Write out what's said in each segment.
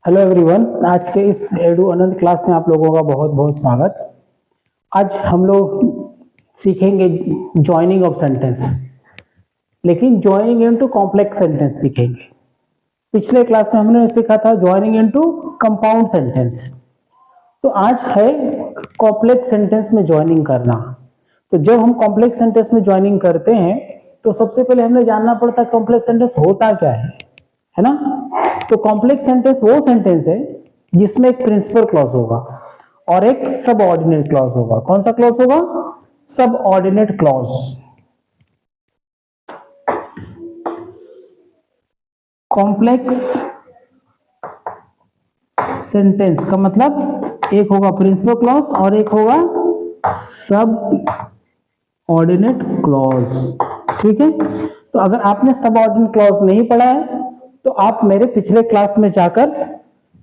Hello everyone, आज के इस एडू आनंद क्लास में आप लोगों का बहुत बहुत स्वागत। आज हम लोग सीखेंगे जॉइनिंग ऑफ सेंटेंस, लेकिन जॉइनिंग इनटू कॉम्प्लेक्स सेंटेंस सीखेंगे। पिछले क्लास में हमने सीखा था जॉइनिंग इनटू कंपाउंड सेंटेंस, तो आज है कॉम्प्लेक्स सेंटेंस में जॉइनिंग करना। तो जब हम कॉम्प्लेक्स सेंटेंस में जॉइनिंग करते हैं तो सबसे पहले हमें जानना पड़ता है कॉम्प्लेक्स सेंटेंस होता क्या है ना। तो कॉम्प्लेक्स सेंटेंस वो सेंटेंस है जिसमें एक प्रिंसिपल क्लॉज होगा और एक सबऑर्डिनेट क्लॉज होगा। कौन सा क्लॉज होगा? Subordinate clause. कॉम्प्लेक्स सेंटेंस का मतलब एक होगा प्रिंसिपल क्लॉज और एक होगा सब ऑर्डिनेट क्लॉज। ठीक है, तो अगर आपने सब ऑर्डिनेट क्लॉज नहीं पढ़ा है तो आप मेरे पिछले क्लास में जाकर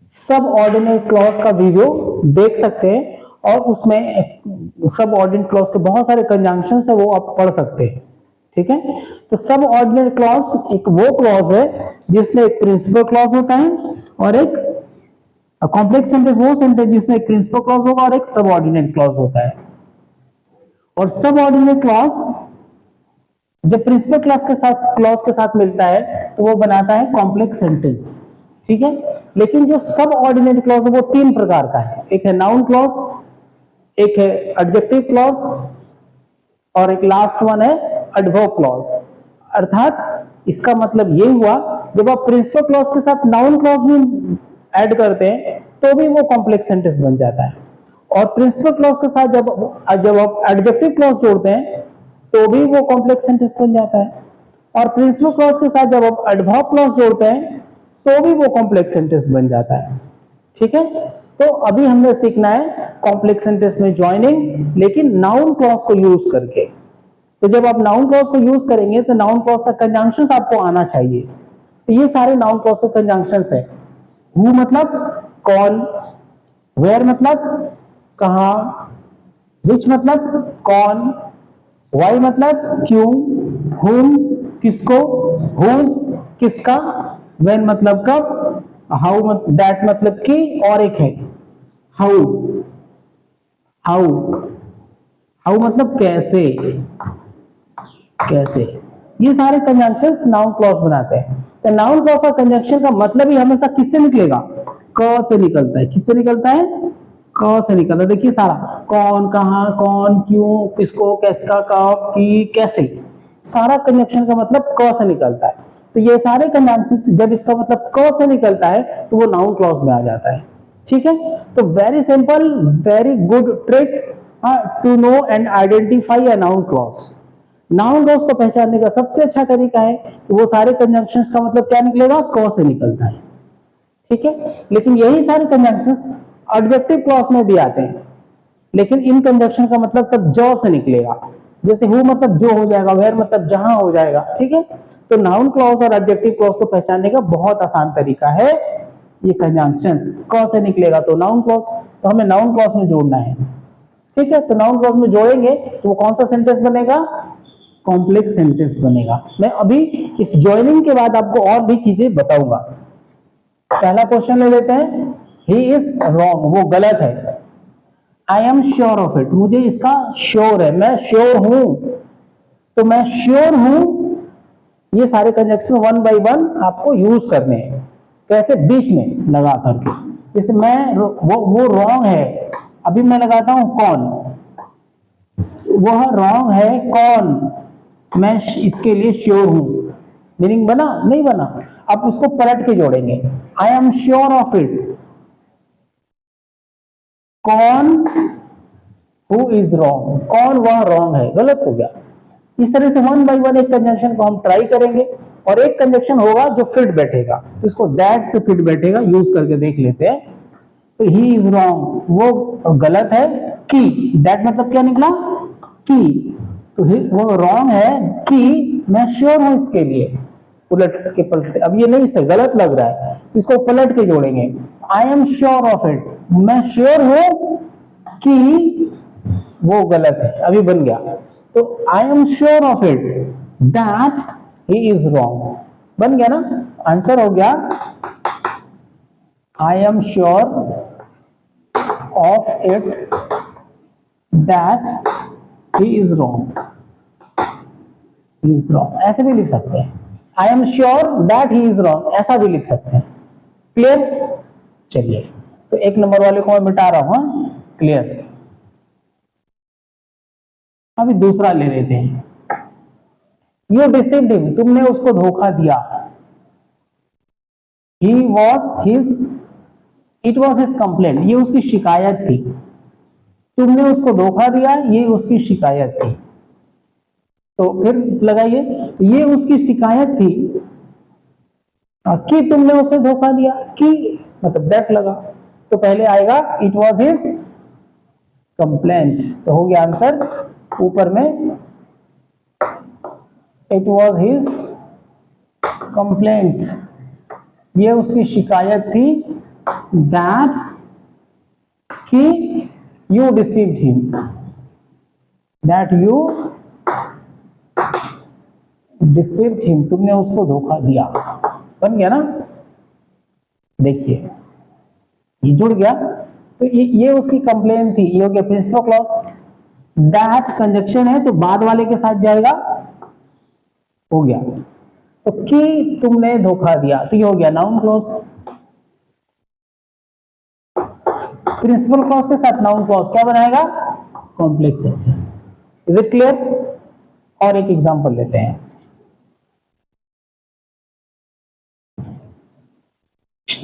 सब ऑर्डिनेट क्लॉज का वीडियो देख सकते हैं और उसमें सब ऑर्डिनेट क्लॉज के बहुत सारे कंजंक्शंस है, वो आप पढ़ सकते हैं। ठीक है, तो सब ऑर्डिनेट क्लॉज एक वो क्लॉज है जिसमें एक प्रिंसिपल क्लॉज होता है और एक कॉम्प्लेक्स सेंटेंस वो सेंटेंस जिसमें एक प्रिंसिपल क्लॉज होगा और एक सब ऑर्डिनेट क्लॉज होता है। और सब ऑर्डिनेट क्लॉज जब प्रिंसिपल क्लॉज के साथ मिलता है तो वो बनाता है कॉम्प्लेक्स सेंटेंस। ठीक है, लेकिन जो सब ऑर्डिनेट क्लॉज है वो तीन प्रकार का है। एक है नाउन क्लॉज, एक है एडजेक्टिव क्लॉज और एक लास्ट वन है एडवर्ब क्लॉज। अर्थात इसका मतलब ये हुआ जब आप प्रिंसिपल क्लॉज के साथ नाउन क्लॉज भी ऐड करते हैं तो भी वो कॉम्प्लेक्स सेंटेंस बन जाता है, और प्रिंसिपल क्लॉज के साथ जब आप एडजेक्टिव क्लॉज जोड़ते हैं तो भी वो कॉम्प्लेक्स सेंटेंस बन जाता है, और प्रिंसिपल क्लॉज के साथ जब आप एडवर्ब क्लॉज जोड़ते हैं तो भी वो कॉम्प्लेक्स सेंटेंस बन जाता है। ठीक है, तो अभी हमने सीखना है कॉम्प्लेक्स सेंटेंस में जॉइनिंग, लेकिन नाउन क्लॉज को यूज करके। तो जब आप नाउन क्लॉज को यूज करेंगे तो नाउन क्लॉज का कंजंक्शंस आपको आना चाहिए। तो ये सारे नाउन क्लॉज के कंजंक्शंस है। हु मतलब कौन, वेयर मतलब कहां, विच मतलब कौन, वाई मतलब क्यों, whom किसको, whose किसका, when मतलब कब, how that मतलब कि, और एक है how, how how मतलब कैसे, कैसे। ये सारे कंजंक्शंस नाउन क्लॉज बनाते हैं। तो नाउन क्लॉज का कंजंक्शन का मतलब ही हमेशा किससे निकलेगा? क से निकलता है। किससे निकलता है? क से निकलता है। देखिए सारा कौन, कहां, कौन, क्यों, किसको, किसका, कब, की, कैसे, सारा कंजंक्शन का मतलब क से निकलता है। तो ये सारे कंजंक्शंस जब इसका मतलब क से निकलता है तो वो नाउन क्लॉज में आ जाता है। ठीक है, तो very simple, very good trick to know and identify a noun clause. Noun clause को पहचानने का सबसे अच्छा तरीका है कि वो सारे कंजंक्शंस का मतलब क्या निकलेगा? क से निकलता है। ठीक है, लेकिन यही सारे कंजंक्शंस एडजेक्टिव क्लॉज में भी आते हैं, लेकिन इन कंजंक्शन का मतलब तब ज से निकलेगा। जैसे हु मतलब जो हो जाएगा, वेयर मतलब जहां हो जाएगा। ठीक है, तो नाउन क्लॉज और एडजेक्टिव क्लॉज को पहचानने का बहुत आसान तरीका है ये कंजंक्शंस। क से निकलेगा तो नाउन क्लॉज, तो हमें नाउन क्लॉज में जोड़ना है। ठीक है, तो नाउन क्लॉज में जोड़ेंगे तो वो कौन सा सेंटेंस बनेगा? कॉम्प्लेक्स सेंटेंस बनेगा। मैं अभी इस जॉइनिंग के बाद आपको और भी चीजें बताऊंगा। पहला क्वेश्चन ले लेते हैं। ही इज रॉन्ग, वो गलत है। I am sure of it, मुझे इसका श्योर है, मैं श्योर हूं। तो मैं श्योर हूं, ये सारे कंजंक्शन वन बाय वन आपको यूज करने हैं। कैसे? बीच में लगा करके। जैसे मैं वो रॉन्ग है, अभी मैं लगाता हूं कौन, वह रॉन्ग है कौन, मैं इसके लिए श्योर हूं। मीनिंग बना? नहीं बना। अब उसको पलट के जोड़ेंगे। I am sure of it, कौन, हु इज रॉन्ग, कौन वह रॉन्ग है, गलत हो गया। इस तरह से वन बाय वन एक कंजंक्शन को हम ट्राई करेंगे और एक कंजंक्शन होगा जो फिट बैठेगा, तो इसको दैट से फिट बैठेगा, यूज करके देख लेते हैं। तो ही इज रॉन्ग, वो गलत है। कि दैट मतलब क्या निकला? कि, तो वो रॉन्ग है कि मैं श्योर हूं इसके लिए। उलट के पलट, अब ये नहीं सही, गलत लग रहा है, तो इसको पलट के जोड़ेंगे। I am sure of it, मैं श्योर हूं कि वो गलत है। अभी बन गया। तो I am sure of it that he is wrong, बन गया ना? आंसर हो गया I am sure of it that he is wrong, he is wrong, ऐसे भी लिख सकते हैं। I am sure that he is wrong, ऐसा भी लिख सकते हैं। क्लियर? चलिए, तो एक नंबर वाले को मैं मिटा रहा हूं। क्लियर? अभी दूसरा ले लेते हैं। यू डिसीव्ड हिम, तुमने उसको धोखा दिया। He was his, it was his complaint, ये उसकी शिकायत थी। तुमने उसको धोखा दिया, ये उसकी शिकायत थी। तो फिर लगाइए, तो ये उसकी शिकायत थी कि तुमने उसे धोखा दिया, कि मतलब दैट लगा, तो पहले आएगा इट वॉज हिज कंप्लेंट, तो हो गया आंसर ऊपर में, इट वॉज हिज कंप्लेंट, ये उसकी शिकायत थी, दैट कि you deceived him, that you deceived him, तुमने उसको धोखा दिया। बन गया ना? देखिए ये जुड़ गया, तो ये उसकी कंप्लेन थी, ये हो गया प्रिंसिपल क्लॉज। दैट कंजक्शन है तो बाद वाले के साथ जाएगा, हो गया। तो कि तुमने धोखा दिया, तो ये हो गया नाउन क्लॉज। प्रिंसिपल क्लॉज के साथ नाउन क्लॉज क्या बनाएगा? Complex sentence. Is it clear? और एक एग्जांपल लेते हैं।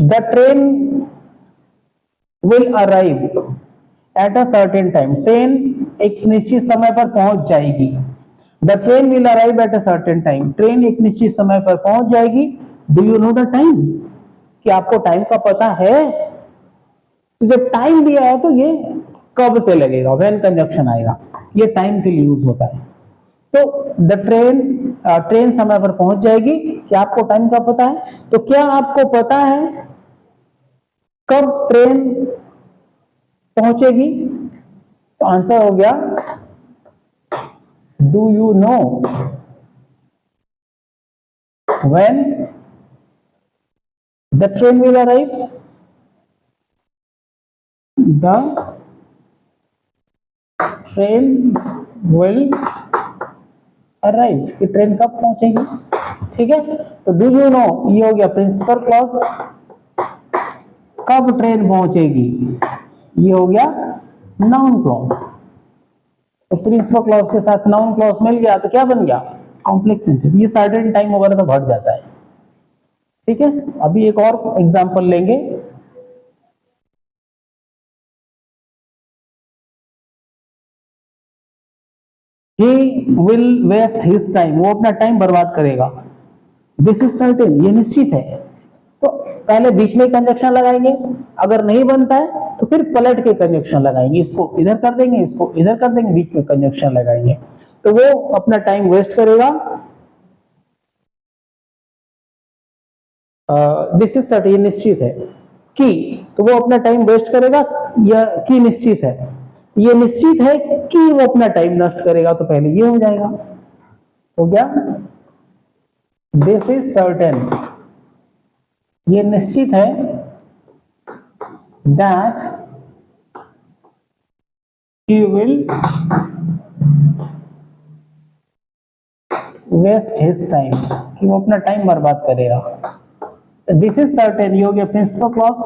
The train will arrive at a certain time, train एक निश्चित समय पर पहुंच जाएगी। The train will arrive at a certain time, train एक निश्चित समय पर पहुंच जाएगी। Do you know the time, कि आपको टाइम का पता है? तो जब टाइम दिया है तो ये कब से लगेगा, व्हेन कंजक्शन आएगा, ये टाइम के लिए यूज होता है। तो द ट्रेन समय पर पहुंच जाएगी, क्या आपको टाइम का पता है? तो क्या आपको पता है कब ट्रेन पहुंचेगी? तो आंसर हो गया do you know when the train will arrive, the train will arrive, कि ट्रेन कब पहुंचेगी। ठीक है, तो डू यू नो ये हो गया प्रिंसिपल क्लॉज, कब ट्रेन पहुंचेगी ये हो गया नाउन क्लॉज। तो प्रिंसिपल क्लॉज के साथ नाउन क्लॉज मिल गया तो क्या बन गया? Complex sentence. ये सर्टेन टाइम वगैरह सब हट जाता है। ठीक है, अभी एक और एग्जांपल लेंगे। He will waste his time, वो अपना टाइम बर्बाद करेगा। दिस इज सर्टेन, ये निश्चित है। तो पहले बीच में कंजक्शन लगाएंगे, अगर नहीं बनता है तो फिर पलट के कंजक्शन लगाएंगे, इसको इधर कर देंगे, इसको इधर कर देंगे, बीच में कंजक्शन लगाएंगे, तो वो अपना टाइम वेस्ट करेगा। दिस इज सर्टेन, ये निश्चित है। कि, तो वो अपना टाइम वेस्ट करेगा, या कि निश्चित है, ये निश्चित है कि वो अपना टाइम नष्ट करेगा, तो पहले ये हो जाएगा, हो गया दिस इज सर्टेन, ये निश्चित है, that he will waste his time, कि वो अपना टाइम बर्बाद करेगा। दिस इज सर्टेन ये हो गया प्रिंसिपल क्लॉज,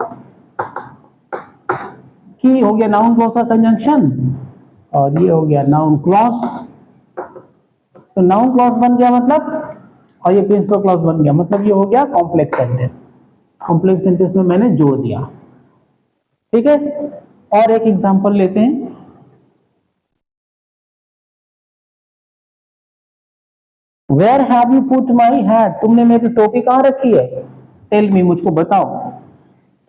की हो गया नाउन क्लॉज का कंजंक्शन, और ये हो गया नाउन क्लॉज। तो नाउन क्लॉज बन गया मतलब, और ये प्रिंसिपल क्लॉज बन गया मतलब, ये हो गया कॉम्प्लेक्स सेंटेंस। कॉम्प्लेक्स सेंटेंस में मैंने जोड़ दिया। ठीक है, और एक एग्जांपल लेते हैं। Where have you put my hat, तुमने मेरी टोपी कहां रखी है? टेल मी, मुझको बताओ।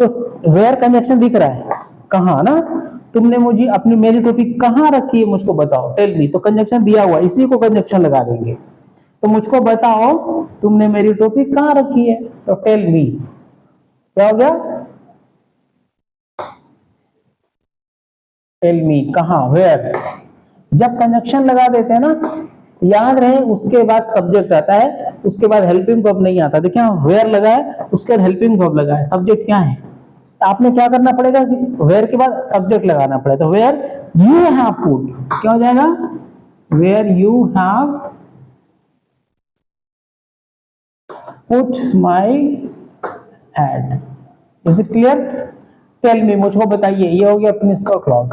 तो वेयर कंजक्शन दिख रहा है, कहां ना, तुमने मुझे अपनी मेरी टोपी कहां रखी है मुझको बताओ, टेल मी, तो कंजक्शन दिया हुआ, इसी को कंजक्शन लगा देंगे। तो मुझको बताओ तुमने मेरी टोपी कहां रखी है, तो टेल मी, क्या हो गया? टेल मी, कहां, वेयर। जब कंजक्शन लगा देते हैं ना, याद रहे उसके बाद सब्जेक्ट आता है, उसके बाद हेल्पिंग वर्ब नहीं आता। देखिए वेयर लगा है, उसके बाद हेल्पिंग वर्ब लगा है, सब्जेक्ट क्या है? आपने क्या करना पड़ेगा, वेयर के बाद सब्जेक्ट लगाना पड़ेगा, तो वेयर यू हैव पुट क्या हो जाएगा, where you have put my head. Is it clear? Tell me, मुझको बताइए, ये हो गया प्रिंसिपल क्लॉज।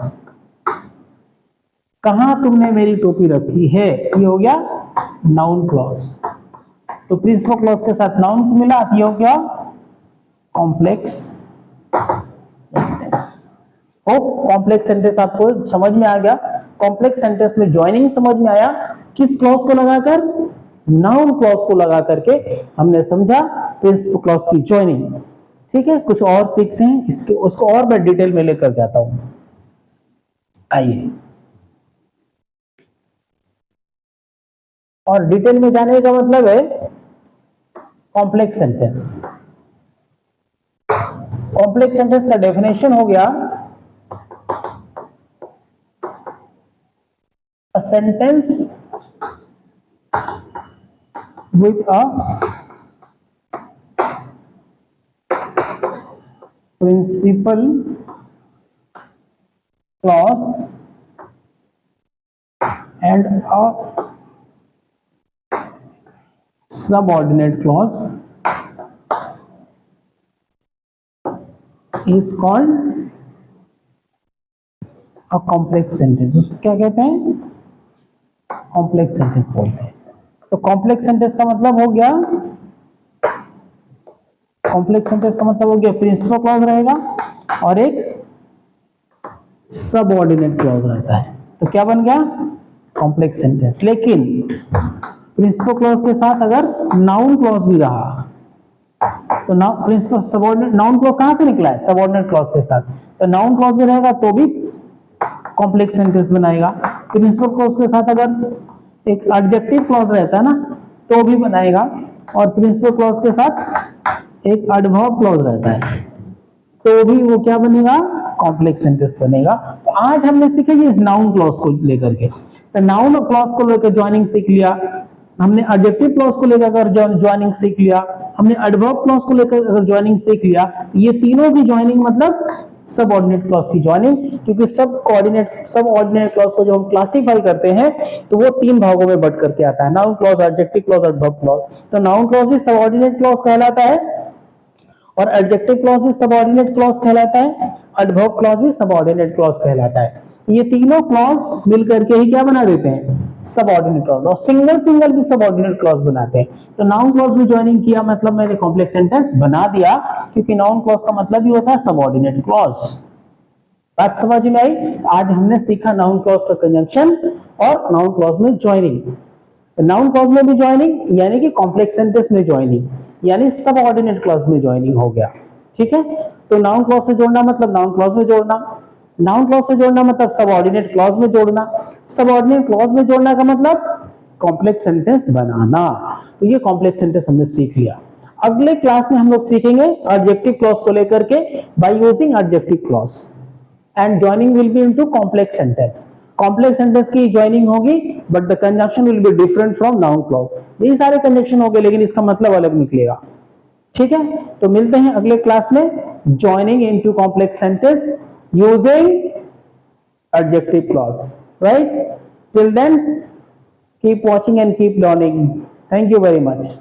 कहां तुमने मेरी टोपी रखी है, ये हो गया नाउन क्लॉज। तो प्रिंसिपल क्लॉज के साथ नाउन को मिला, ये हो गया कॉम्प्लेक्स सेंटेंस। ओ, कॉम्प्लेक्स सेंटेंस आपको समझ में आ गया। कॉम्प्लेक्स सेंटेंस में ज्वाइनिंग समझ में आया, किस क्लॉज को लगाकर, नाउन क्लॉज को लगा करके हमने समझा प्रिंसिपल क्लॉज की ज्वाइनिंग। ठीक है, कुछ और सीखते हैं, इसके उसको और मैं डिटेल में लेकर जाता हूं। आइए, और डिटेल में जाने का मतलब है कॉम्प्लेक्स सेंटेंस। कॉम्प्लेक्स सेंटेंस का डेफिनेशन हो गया, a sentence with a principal clause and a subordinate clause is called a complex sentence। उसको क्या कहते हैं, कॉम्प्लेक्स सेंटेंस बोलते हैं। तो कॉम्प्लेक्स सेंटेंस का मतलब हो गया, कॉम्प्लेक्स सेंटेंस का मतलब हो गया प्रिंसिपल क्लॉज रहेगा और एक सबऑर्डिनेट क्लॉज रहता है, तो क्या बन गया कॉम्प्लेक्स सेंटेंस। लेकिन प्रिंसिपल क्लॉज के साथ अगर नाउन क्लॉज भी रहा, तो प्रिंसिपल सबऑर्डिनेट, नाउन क्लॉज कहां से निकला है, सबऑर्डिनेट क्लॉज के साथ, तो नाउन क्लॉज भी रहेगा तो भी कॉम्प्लेक्स सेंटेंस बनाएगा। प्रिंसिपल क्लॉज के साथ अगर एक एडजेक्टिव क्लॉज रहता है ना, तो भी बनाएगा, और प्रिंसिपल क्लॉज के साथ एक एडवर्ब क्लॉज रहता है, तो भी वो क्या बनेगा, कॉम्प्लेक्स सेंटेंस बनेगा। तो आज हमने सीखे ये नाउन क्लॉज को लेकर के, तो नाउन क्लॉज को लेकर ज्वाइनिंग सीख लिया हमने, एडजेक्टिव क्लॉज को लेकर अगर ज्वाइनिंग सीख लिया हमने, एडवर्ब क्लॉज को लेकर अगर ज्वाइनिंग सीख लिया, ये तीनों की ज्वाइनिंग मतलब सबऑर्डिनेट क्लॉज की ज्वाइनिंग। क्योंकि सबऑर्डिनेट क्लॉज को जब हम क्लासिफाई करते हैं तो वो तीन भागों में बट करके आता है, noun clause, adjective clause, adverb clause. तो नाउन क्लॉज भी सबऑर्डिनेट क्लॉज कहलाता है, और एडजेक्टिव क्लॉज भी सबऑर्डिनेट क्लॉज कहलाता है, एडवर्ब क्लॉज भी सबऑर्डिनेट क्लॉज कहलाता है। ये तीनों क्लॉज मिलकर के ही क्या बना देते हैं, सबऑर्डिनेट क्लॉज, और सिंगल सिंगल भी सबऑर्डिनेट क्लॉज बनाते हैं। तो नाउन क्लॉज में ज्वाइनिंग किया मतलब मैंने कॉम्प्लेक्स सेंटेंस बना दिया, क्योंकि नाउन क्लॉज का मतलब ही होता है सबऑर्डिनेट क्लॉज। बात समझ में आई? आज हमने सीखा नाउन क्लॉज का कंजंक्शन और नाउन क्लॉज में ज्वाइनिंग। नाउन क्लॉज में भी ज्वाइनिंग यानी कि कॉम्प्लेक्स सेंटेंस में ज्वाइनिंग, यानी सबऑर्डिनेट क्लॉज में ज्वाइनिंग हो गया। ठीक है, तो नाउन क्लॉज से जोड़ना मतलब नाउन क्लॉज में जोड़ना, नाउन क्लॉज से जोड़ना मतलब सबऑर्डिनेट क्लॉज में जोड़ना, सबऑर्डिनेट क्लॉज में जोड़ना का मतलब कॉम्प्लेक्स सेंटेंस बनाना। तो ये कॉम्प्लेक्स सेंटेंस हमने सीख लिया। अगले क्लास में हम लोग सीखेंगे एडजेक्टिव क्लॉज को लेकर के, by using adjective clause, and joining will be into complex sentence. Complex sentence की ज्वाइनिंग होगी but the conjunction will be different from noun clause. यही सारे कंजंक्शन हो गए लेकिन इसका मतलब अलग निकलेगा। ठीक है, तो मिलते हैं अगले क्लास में, joining into complex sentence using adjective clause, right? Till then keep watching and keep learning. Thank you very much.